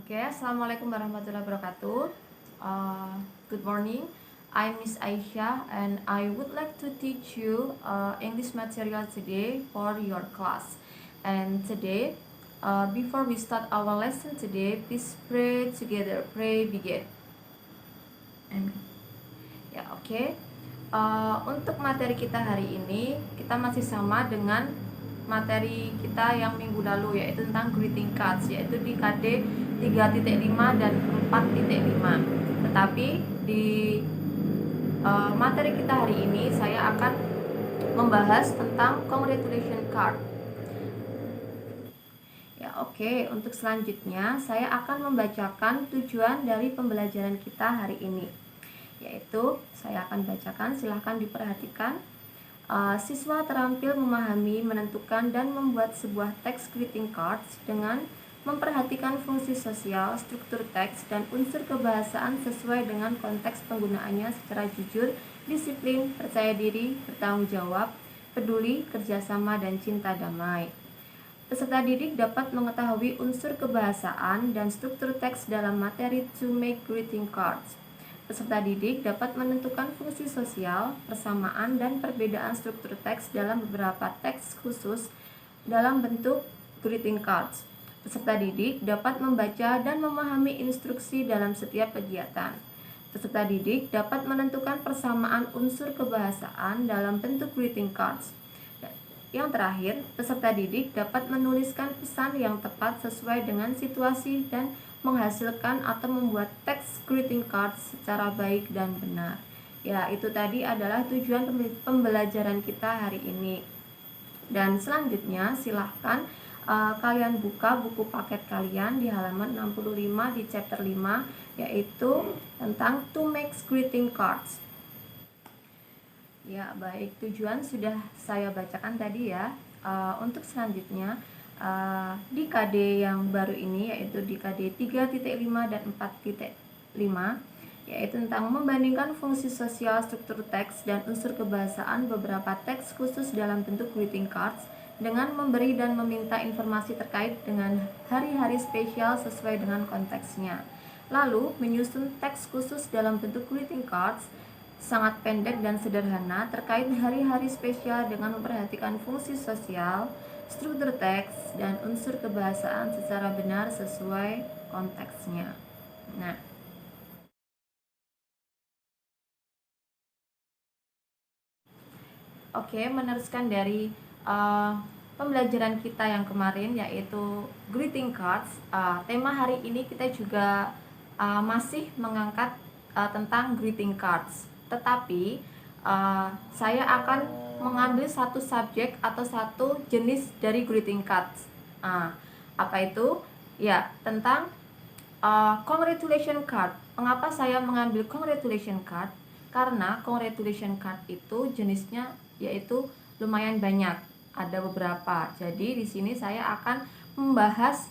Oke, Assalamualaikum warahmatullahi wabarakatuh. Good morning. I'm Miss Aisyah and I would like to teach you English material today for your class. And today, before we start our lesson today, please pray together. Pray begin. And ya, oke. Untuk materi kita hari ini, kita masih sama dengan materi kita yang minggu lalu, yaitu tentang greeting cards, yaitu di KD 3.5 dan 4.5. Tetapi di materi kita hari ini saya akan membahas tentang congratulation card. Ya, oke. Untuk selanjutnya saya akan membacakan tujuan dari pembelajaran kita hari ini, yaitu saya akan bacakan, silahkan diperhatikan. Siswa terampil memahami, menentukan, dan membuat sebuah teks greeting cards dengan memperhatikan fungsi sosial, struktur teks, dan unsur kebahasaan sesuai dengan konteks penggunaannya secara jujur, disiplin, percaya diri, bertanggung jawab, peduli, kerjasama, dan cinta damai. Peserta didik dapat mengetahui unsur kebahasaan dan struktur teks dalam materi to make greeting cards. Peserta didik dapat menentukan fungsi sosial, persamaan, dan perbedaan struktur teks dalam beberapa teks khusus dalam bentuk greeting cards. Peserta didik dapat membaca dan memahami instruksi dalam setiap kegiatan. Peserta didik dapat menentukan persamaan unsur kebahasaan dalam bentuk greeting cards. Yang terakhir, peserta didik dapat menuliskan pesan yang tepat sesuai dengan situasi dan menghasilkan atau membuat teks greeting cards secara baik dan benar. Ya, itu tadi adalah tujuan pembelajaran kita hari ini. Dan selanjutnya silahkan kalian buka buku paket kalian di halaman 65 di chapter 5, yaitu tentang to make greeting cards. Ya, baik, tujuan sudah saya bacakan tadi ya. Untuk selanjutnya di KD yang baru ini, yaitu di KD 3.5 dan 4.5, yaitu tentang membandingkan fungsi sosial, struktur teks, dan unsur kebahasaan beberapa teks khusus dalam bentuk greeting cards dengan memberi dan meminta informasi terkait dengan hari-hari spesial sesuai dengan konteksnya. Lalu menyusun teks khusus dalam bentuk greeting cards sangat pendek dan sederhana terkait hari-hari spesial dengan memperhatikan fungsi sosial, struktur teks, dan unsur kebahasaan secara benar sesuai konteksnya. Nah, oke, meneruskan dari pembelajaran kita yang kemarin, yaitu greeting cards. Tema hari ini kita juga masih mengangkat tentang greeting cards, tetapi saya akan mengambil satu subjek atau satu jenis dari greeting cards. Apa itu? Ya, tentang congratulation card. Mengapa saya mengambil congratulation card? Karena congratulation card itu jenisnya yaitu lumayan banyak, ada beberapa. Jadi di sini saya akan membahas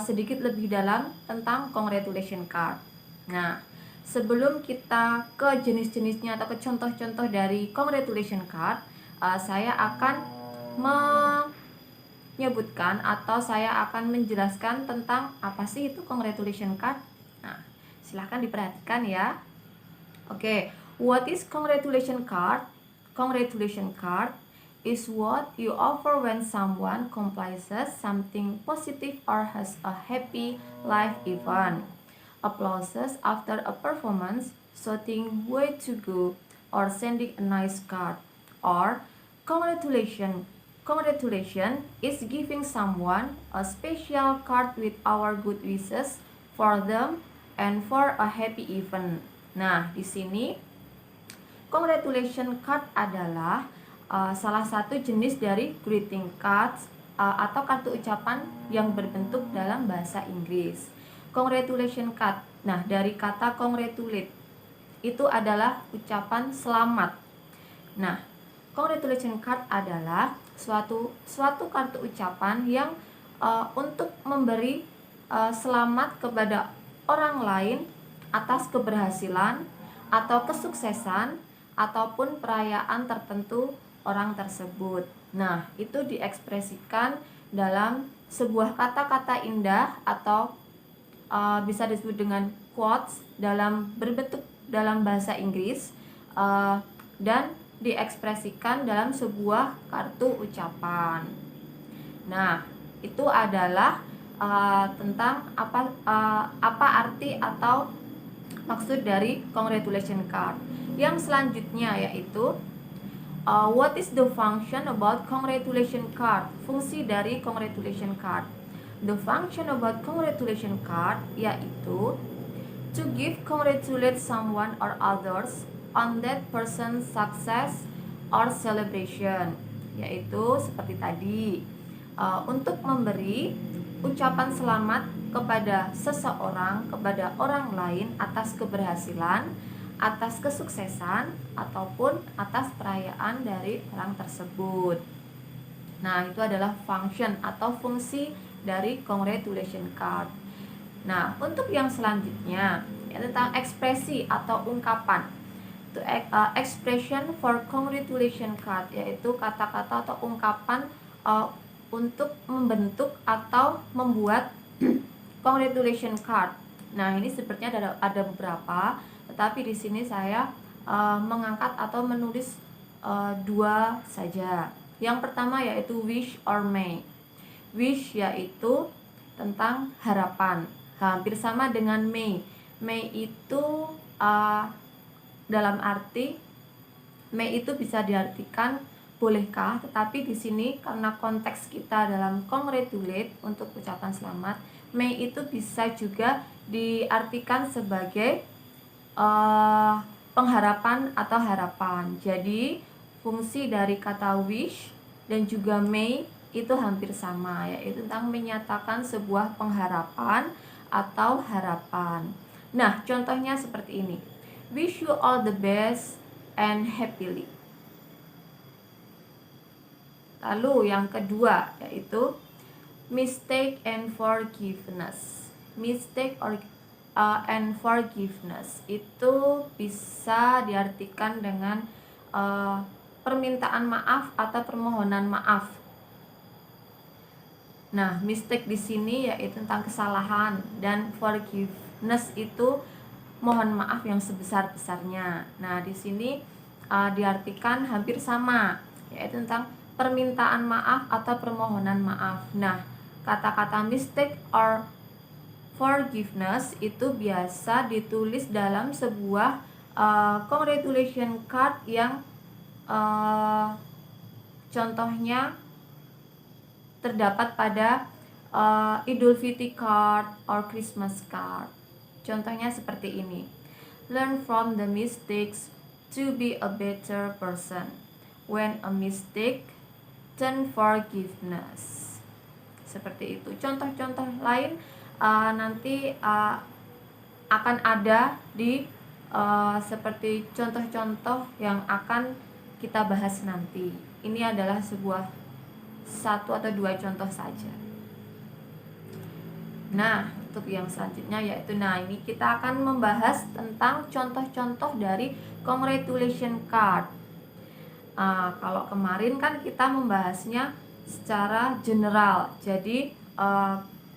sedikit lebih dalam tentang congratulation card. Nah, sebelum kita ke jenis-jenisnya atau ke contoh-contoh dari congratulation card, saya akan menyebutkan atau saya akan menjelaskan tentang apa sih itu congratulation card. Nah, silahkan diperhatikan ya. Oke, what is congratulation card? Congratulation card is what you offer when someone accomplishes something positive or has a happy life event. Applauses after a performance, shouting way to go, or sending a nice card. Or congratulations is giving someone a special card with our good wishes for them and for a happy event. Nah, di sini congratulation card adalah salah satu jenis dari greeting cards atau kartu ucapan yang berbentuk dalam bahasa Inggris. Congratulation card. Nah, dari kata congratulate itu adalah ucapan selamat. Nah, congratulation card adalah suatu kartu ucapan yang untuk memberi selamat kepada orang lain atas keberhasilan atau kesuksesan ataupun perayaan tertentu orang tersebut. Nah, itu diekspresikan dalam sebuah kata-kata indah atau bisa disebut dengan quotes berbentuk dalam bahasa Inggris, dan diekspresikan dalam sebuah kartu ucapan. Nah, itu adalah tentang apa arti atau maksud dari congratulation card. Yang selanjutnya yaitu what is the function about congratulation card? Fungsi dari congratulation card. The function about congratulation card yaitu to give congratulate someone or others on that person's success or celebration, yaitu seperti tadi, untuk memberi ucapan selamat kepada seseorang, kepada orang lain atas keberhasilan, atas kesuksesan, ataupun atas perayaan dari orang tersebut. Nah, itu adalah function atau fungsi dari congratulation card. Nah, untuk yang selanjutnya ya, tentang ekspresi atau ungkapan. Itu expression for congratulation card, yaitu kata-kata atau ungkapan untuk membentuk atau membuat congratulation card. Nah, ini sepertinya ada beberapa, tetapi di sini saya mengangkat atau menulis 2 saja. Yang pertama yaitu wish or may. Wish yaitu tentang harapan, hampir sama dengan may. May itu dalam arti may itu bisa diartikan bolehkah, tetapi di sini karena konteks kita dalam congratulate untuk ucapan selamat, may itu bisa juga diartikan sebagai pengharapan atau harapan. Jadi fungsi dari kata wish dan juga may itu hampir sama, yaitu tentang menyatakan sebuah pengharapan atau harapan. Nah, contohnya seperti ini. Wish you all the best and happily. Lalu yang kedua yaitu mistake and forgiveness. Mistake and forgiveness itu bisa diartikan dengan permintaan maaf atau permohonan maaf. Nah, mistake di sini yaitu tentang kesalahan, dan forgiveness itu mohon maaf yang sebesar-besarnya. Nah, di sini diartikan hampir sama, yaitu tentang permintaan maaf atau permohonan maaf. Nah, kata-kata mistake or forgiveness itu biasa ditulis dalam sebuah congratulation card yang contohnya terdapat pada Idul Fitri card or Christmas card. Contohnya seperti ini. Learn from the mistakes to be a better person. When a mistake, turn forgiveness. Seperti itu. Contoh-contoh lain nanti akan ada di seperti contoh-contoh yang akan kita bahas nanti. Ini adalah sebuah 1 atau 2 contoh saja. Nah, untuk yang selanjutnya yaitu ini kita akan membahas tentang contoh-contoh dari congratulation card. Kalau kemarin kan kita membahasnya secara general. Jadi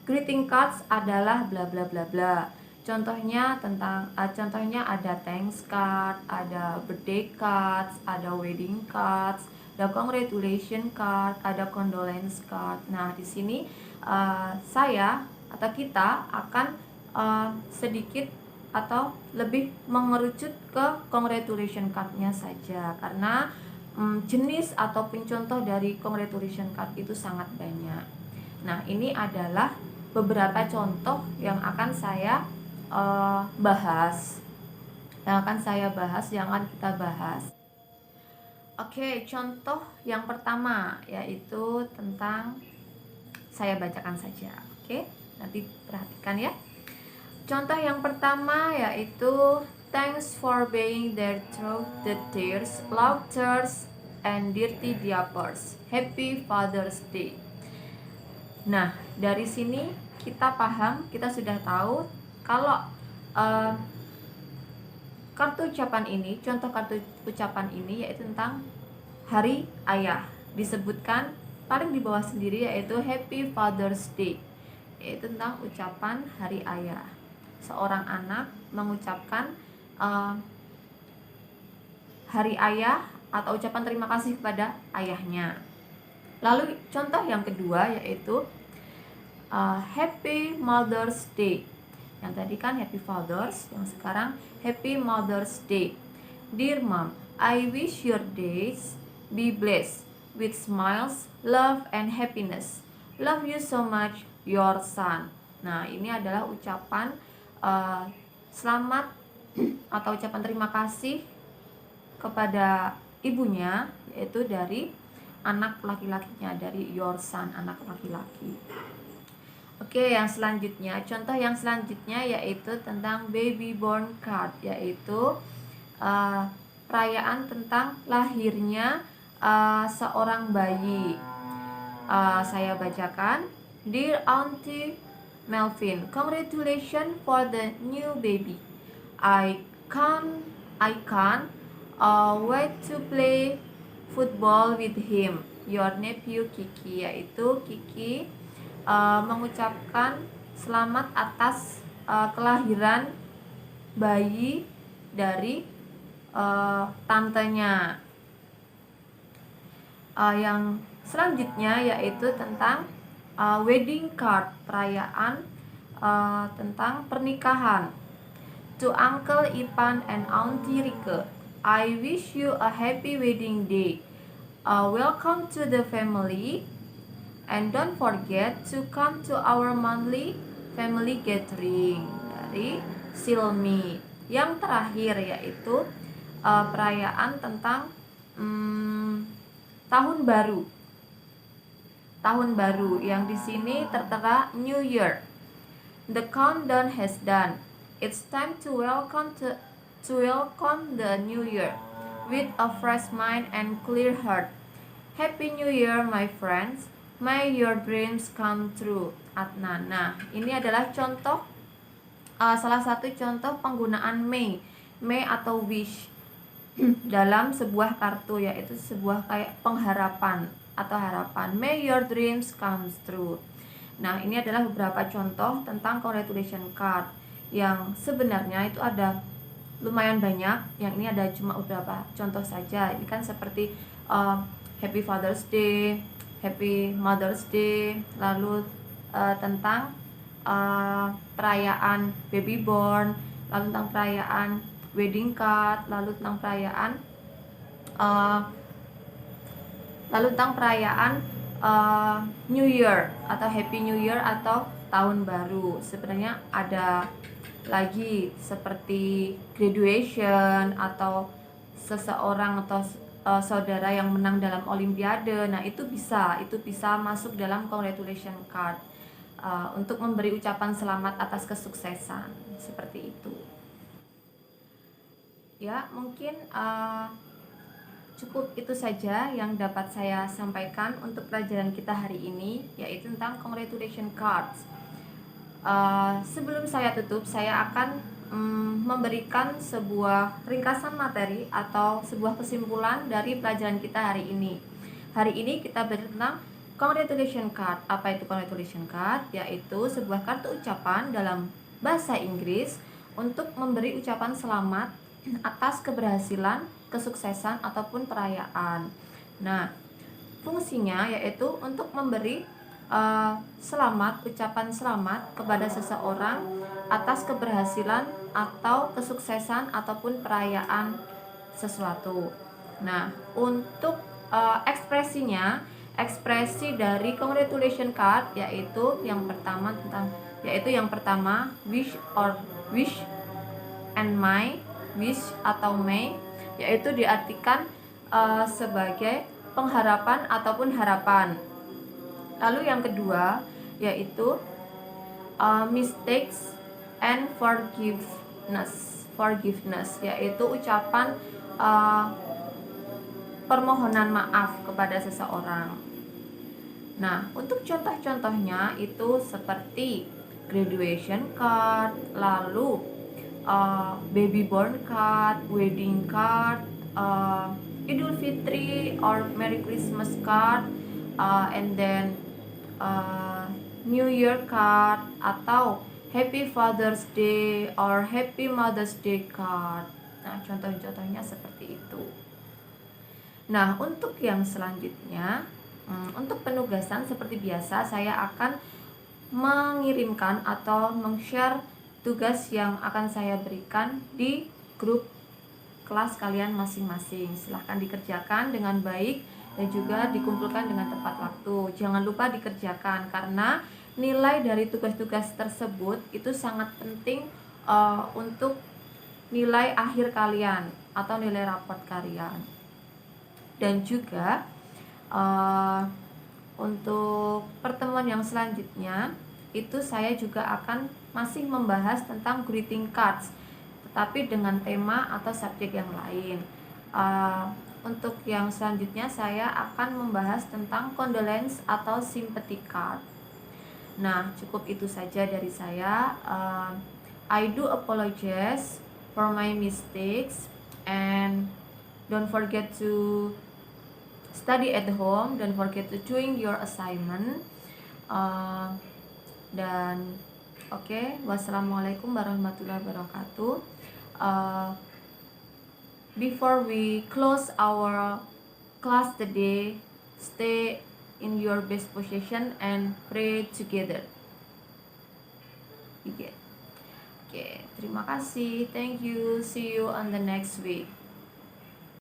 greeting cards adalah bla bla bla bla. Contohnya contohnya ada thanks card, ada birthday cards, ada wedding cards, ada congratulation card, ada condolence card. Nah, di sini saya atau kita akan sedikit atau lebih mengerucut ke congratulation card-nya saja, karena jenis ataupun contoh dari congratulation card itu sangat banyak. Nah, ini adalah beberapa contoh yang akan saya bahas, yang akan kita bahas. Oke, contoh yang pertama yaitu tentang, saya bacakan saja. Oke, nanti perhatikan ya. Contoh yang pertama yaitu thanks for being there through the tears, laughters, and dirty diapers. Happy Father's Day. Nah, dari sini kita paham, kita sudah tahu kalau kartu ucapan ini, contoh kartu ucapan ini yaitu tentang Hari Ayah. Disebutkan paling di bawah sendiri yaitu Happy Father's Day. yaitu tentang ucapan hari ayah. Seorang anak mengucapkan hari ayah atau ucapan terima kasih kepada ayahnya. Lalu contoh yang kedua yaitu Happy Mother's Day. Yang tadi kan Happy Fathers, yang sekarang Happy Mother's Day. Dear Mom, I wish your days be blessed with smiles, love, and happiness. Love you so much, your son. Nah, ini adalah ucapan selamat atau ucapan terima kasih kepada ibunya, yaitu dari anak laki-lakinya, dari your son, anak laki-laki. Oke, yang selanjutnya, contoh yang selanjutnya yaitu tentang baby born card, yaitu perayaan tentang lahirnya seorang bayi. Saya bacakan. Dear Auntie Melvin, congratulations for the new baby. I can't wait to play football with him. Your nephew Kiki, yaitu Kiki mengucapkan selamat atas kelahiran bayi dari tantenya. Yang selanjutnya yaitu tentang wedding card, perayaan tentang pernikahan. To Uncle Ipan and Auntie Rike, I wish you a happy wedding day. Welcome to the family. And don't forget to come to our monthly family gathering, dari Silmi. Yang terakhir yaitu perayaan tentang tahun baru. Tahun baru yang di sini tertera New Year. The countdown has done. It's time to welcome the new year with a fresh mind and clear heart. Happy New Year, my friends. May your dreams come true. Adnan. Nah, ini adalah contoh salah satu contoh penggunaan may atau wish dalam sebuah kartu, yaitu sebuah kayak pengharapan atau harapan. May your dreams come true. Nah, ini adalah beberapa contoh tentang congratulation card yang sebenarnya itu ada lumayan banyak. Yang ini ada cuma beberapa contoh saja. Ini kan seperti Happy Father's Day, Happy Mother's Day, lalu tentang perayaan baby born, lalu tentang perayaan wedding card, lalu tentang perayaan New Year atau Happy New Year atau tahun baru. Sebenarnya ada lagi seperti graduation atau seseorang atau saudara yang menang dalam olimpiade. Nah, itu bisa masuk dalam congratulation card untuk memberi ucapan selamat atas kesuksesan, seperti itu. Ya, mungkin cukup itu saja yang dapat saya sampaikan untuk pelajaran kita hari ini, yaitu tentang congratulation cards. Sebelum saya tutup, saya akan memberikan sebuah ringkasan materi atau sebuah kesimpulan dari pelajaran kita hari ini. Hari ini kita belajar tentang congratulation card. Apa itu congratulation card? Yaitu sebuah kartu ucapan dalam bahasa Inggris untuk memberi ucapan selamat atas keberhasilan, kesuksesan ataupun perayaan. Nah, fungsinya yaitu untuk memberi ucapan selamat kepada seseorang atas keberhasilan atau kesuksesan ataupun perayaan sesuatu. Nah, untuk ekspresi dari congratulation card yaitu yang pertama wish and wish atau may, yaitu diartikan sebagai pengharapan ataupun harapan. Lalu yang kedua yaitu mistakes and forgiveness, yaitu ucapan permohonan maaf kepada seseorang. Nah, untuk contoh-contohnya itu seperti graduation card, lalu baby born card, wedding card, Idul Fitri or Merry Christmas card, and then New Year card atau Happy Father's Day or Happy Mother's Day card. Nah, contoh-contohnya seperti itu. Nah, untuk yang selanjutnya, untuk penugasan seperti biasa saya akan mengirimkan atau meng-share tugas yang akan saya berikan di grup kelas kalian masing-masing. Silahkan dikerjakan dengan baik dan juga dikumpulkan dengan tepat waktu. Jangan lupa dikerjakan karena nilai dari tugas-tugas tersebut itu sangat penting untuk nilai akhir kalian atau nilai raport kalian. Dan juga untuk pertemuan yang selanjutnya itu saya juga akan masih membahas tentang greeting cards, tetapi dengan tema atau subjek yang lain. Untuk yang selanjutnya saya akan membahas tentang condolence atau sympathy card. Nah, cukup itu saja dari saya. I do apologize for my mistakes and don't forget to study at home, don't forget to doing your assignment. Dan oke, wassalamualaikum warahmatullahi wabarakatuh. Before we close our class today, stay in your best position and pray together. Okay. Terima kasih. Thank you. See you on the next week.